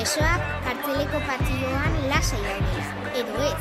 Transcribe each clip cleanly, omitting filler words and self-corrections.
presoak kartzeleko patioan lasai daudela, edo ez.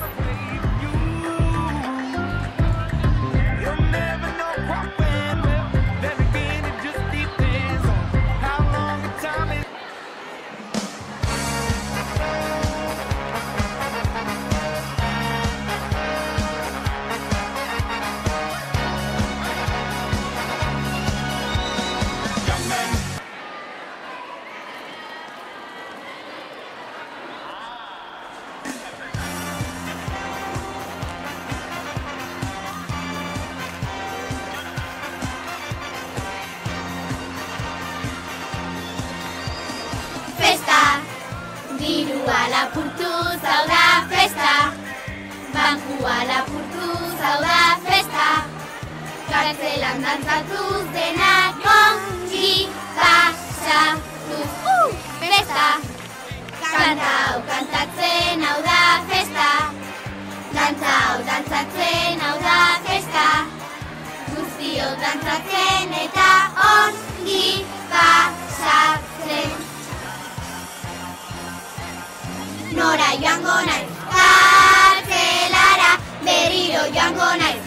Dirua lapurtuz hau da festa, bankua lapurtuz hau da festa, kartzelan dantzatuz denak ongi pasatuz. Festa! Kanta hau kantatzen hau da festa, dantza hau dantzatzen hau da festa, guztiok dantzatzen eta ongi pasatzen. Nora joango naiz, kartzelara berriro joango naiz.